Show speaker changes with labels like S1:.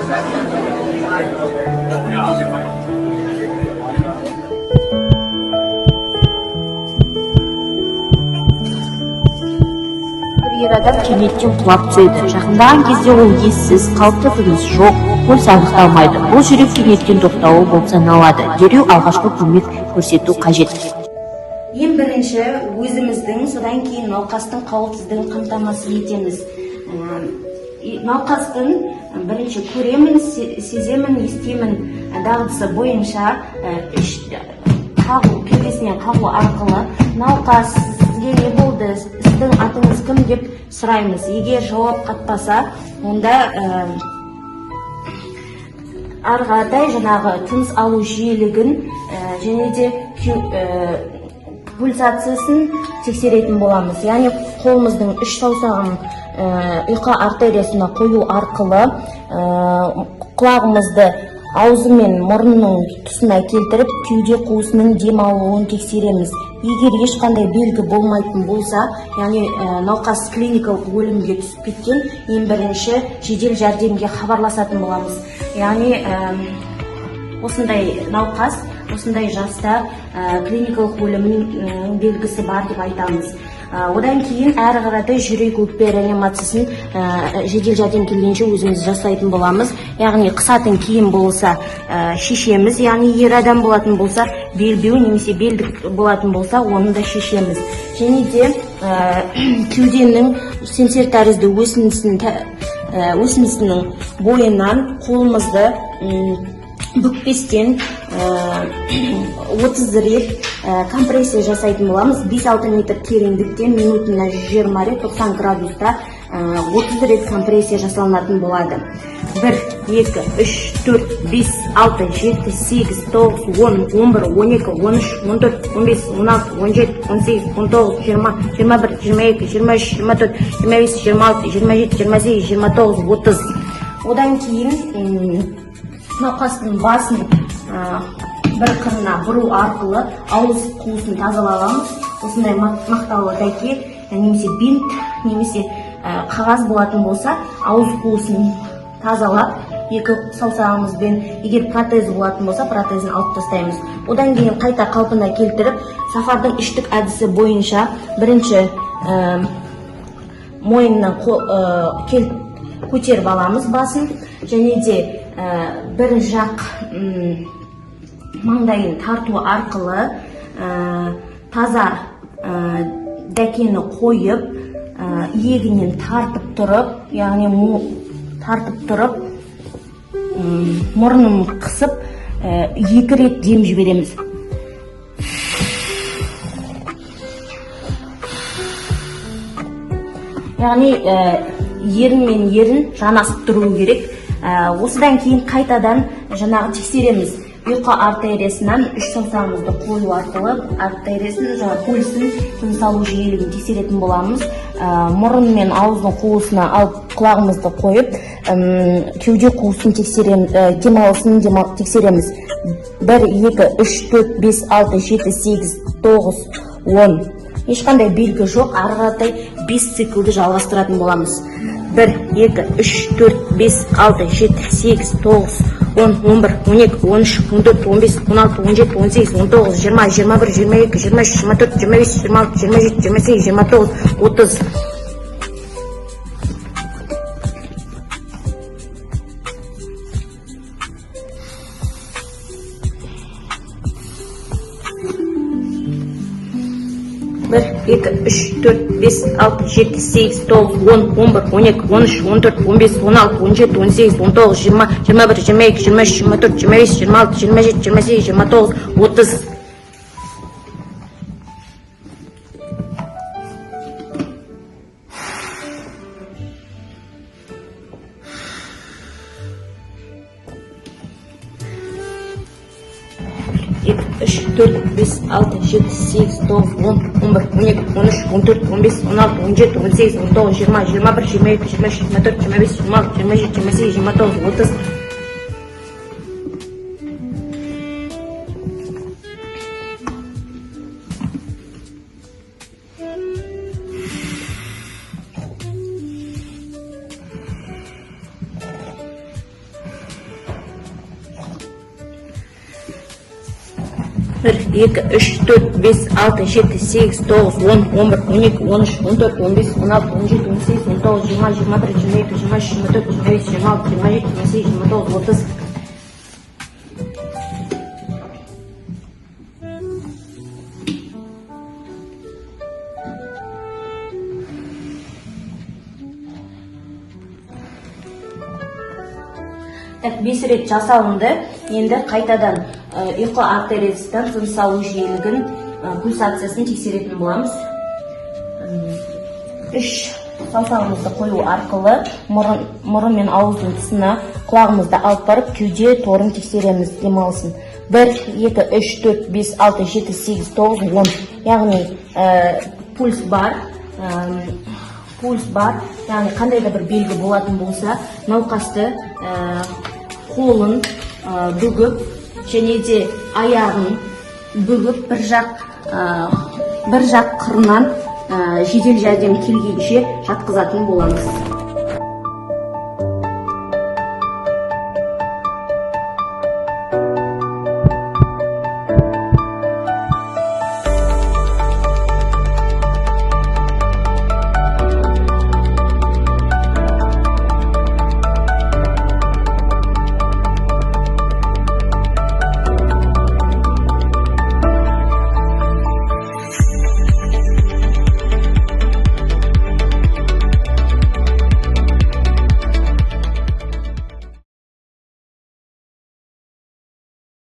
S1: Ер адам кенеттен құлап түседі. Жақындаған кезде ол ессіз, қалыпты тыныс жоқ, пульс анықталмайды. Бұл жүрек кенеттен тоқтауы болып саналады. Дереу алғашқы көмек көрсету қажет.
S2: Ең бірінші өзіміздің, содан кейін науқастың қауіпсіздігін қамтамасыз етеміз. Науқастың бірінші көремін, сеземін, естимін дағдысы бойынша кеудесінен қағу арқылы науқас сізге не болды, сіздің атыңыз кім деп сұраймыз. Егер жауап қатпаса, онда арғадай жаңағы тыныс алу жиілігін және де пульсациясын тексеретін боламыз. Яғни қолымыздың үш саусағын ұйқа артериясына қою арқылы құлағымызды аузы мен мұрнының тұсына келтіріп, кеуде қуысының дем алуын тексереміз. Егер ешқандай белгі болмайтын болса, яғни науқас клиникалық өлімге түсіп кеткен, ең бірінші жедел жәрдемге хабарласатын боламыз. Яғни осындай науқас, осындай жаста клиникалық өлімнің белгісі бар деп айтамыз. Одан кейін әрі қаратай жүрек өкпе реанимациясын жедел жәрдем келгенше өзіміз жасайтын боламыз. Яғни қысатын киім болса шешеміз, яғни ер адам болатын болса белбеу немесе белдік болатын болса оны да шешеміз. Және де кеуденің семсер тәрізді өсінісінің бойынан қолымызды бүкпестен 30 рет компрессия жасайтын боламыз. 5-6 метр тереңдіктен минутына 20 рет 90 градуста 30 рет компрессия жасалынатын болады. 1, 2, 3, 4, 5, 6, 7, 8, 9, 10, 11, 12, 13, 14, 15, 16, 17, 18, 19, 20, 21, 22, 23, 24, 25, 26, 27, 28, 29, 30. Одан кейін науқастың басын бір қырына бұру арқылы ауыз қуысын тазалағанбыз. Осындай мақталы дәке немесе бинт немесе қағаз болатын болса, ауыз қуысын тазалап, екі саусағымызбен, егер протез болатын болса, протезін алып тастаймыз. Одан кейін қайта қалпына келтіріп, сафардың үштік әдісі бойынша бірінші мойнынан көтеріп аламыз басын, және де бір жақ маңдайын тарту арқылы таза дәкені қойып, иегінен тартып тұрып, яғни мұрнын қысып 2 рет дем жібереміз. Яғни ерін мен ерін жанасып тұру керек. Осыдан кейін қайтадан жаңағы тексереміз. Ұйқа артериясынан үш саусағымызды қою арқылы артериясын, пульсын, тыныс алу жиілігін тексеретін боламыз. Мұрын мен ауыздың қуысына алып құлағымызды қойып, кеуде қуысын тексереміз, демалысын тексереміз. 1, 2, 3, 4, 5, 6, 7, 8, 9, 10. Ешқандай белгі жоқ, ары қаратай 5 циклды жалғастыратын боламыз. 1, 2, 3, 4, 5, 6, 7, 8, 9, 10, 11, 12, 13, 14, 15, 16, 17, 18, 19, 20, 21, 22, 23, 24, 25, 26, 27, 28, 29, 30. Bir, 2, 3, 4, 5, 6, 7, 8, 9, 10, 11, 12, 13, 14, 15, 16, 17, 18, 19, 20, 21, 22, 23, 24, 25, 26, 27, 28, 29, 30. İki, üç, 4, 5, 6, 7, 8, 9, 10, 11, 12, 13, 14, 15, 16, 17, 18, 19, 20, 21, 22, 23, 24, 25, 26, 27, 28, 29, 30. 1, 2, 3, 4, 5, 6, 7, 8, 9, 10, 11, 12, 13, 14, 15, 16, 17, 18, 19, 20, 21, 22, 23, 24, 25, 26, 27, 28, 29, 30. Так, 5 рет жасалынды. Енді қайтадан ұйқы артериясынан тыныс алу жиілігін, пульсациясын тексеретін боламыз. 3 саусағымызды қою арқылы мұрын мен ауыздың тұсына құлағымызды алып барып, кеуде торын тексереміз демалысын. 1, 2, 3, 4, 5, 6, 7, 8, 9, 10. Яғни пульс бар. Яғни қандай да бір белгі болатын болса, науқасты қолын бүгіп, және де аяғын бүгіп, бір жақ қырынан жедел жәрдем келгенше жатқызатын боламыз.